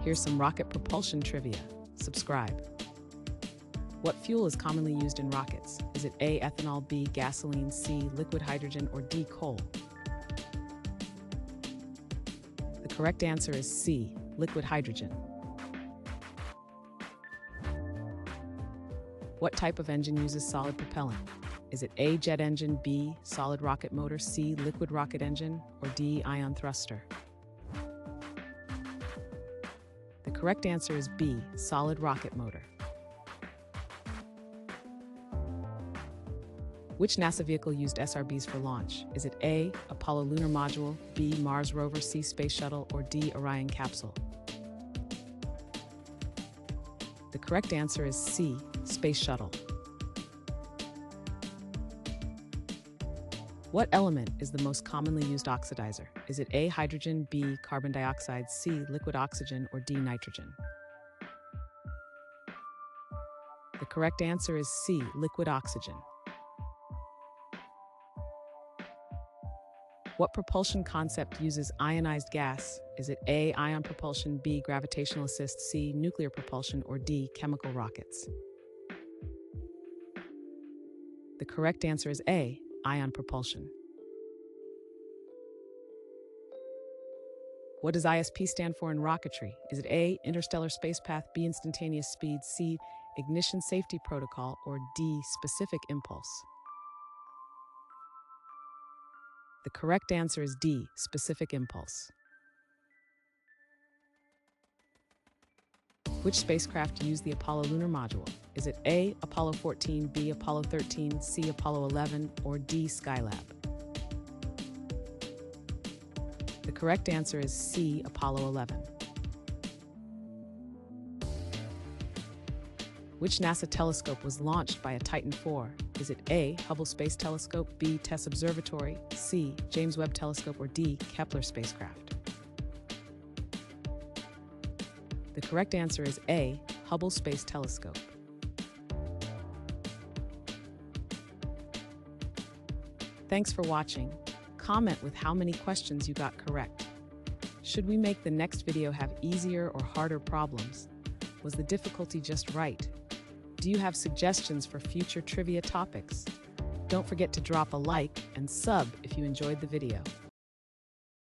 Here's some rocket propulsion trivia. Subscribe. What fuel is commonly used in rockets? Is it A, ethanol, B, gasoline, C, liquid hydrogen, or D, coal? The correct answer is C, liquid hydrogen. What type of engine uses solid propellant? Is it A, jet engine, B, solid rocket motor, C, liquid rocket engine, or D, ion thruster? The correct answer is B, solid rocket motor. Which NASA vehicle used SRBs for launch? Is it A, Apollo Lunar Module, B, Mars rover, C, Space Shuttle, or D, Orion capsule? The correct answer is C, Space Shuttle. What element is the most commonly used oxidizer? Is it A, hydrogen, B, carbon dioxide, C, liquid oxygen, or D, nitrogen? The correct answer is C, liquid oxygen. What propulsion concept uses ionized gas? Is it A, ion propulsion, B, gravitational assist, C, nuclear propulsion, or D, chemical rockets? The correct answer is A, ion propulsion. What does ISP stand for in rocketry? Is it A, interstellar spacepath, B, instantaneous speed, C, ignition safety protocol, or D, specific impulse? The correct answer is D, specific impulse. Which spacecraft used the Apollo Lunar Module? Is it A, Apollo 14, B, Apollo 13, C, Apollo 11, or D, Skylab? The correct answer is C, Apollo 11. Which NASA telescope was launched by a Titan IV? Is it A, Hubble Space Telescope, B, TESS Observatory, C, James Webb Telescope, or D, Kepler spacecraft? The correct answer is A, Hubble Space Telescope. Thanks for watching. Comment with how many questions you got correct. Should we make the next video have easier or harder problems? Was the difficulty just right? Do you have suggestions for future trivia topics? Don't forget to drop a like and sub if you enjoyed the video.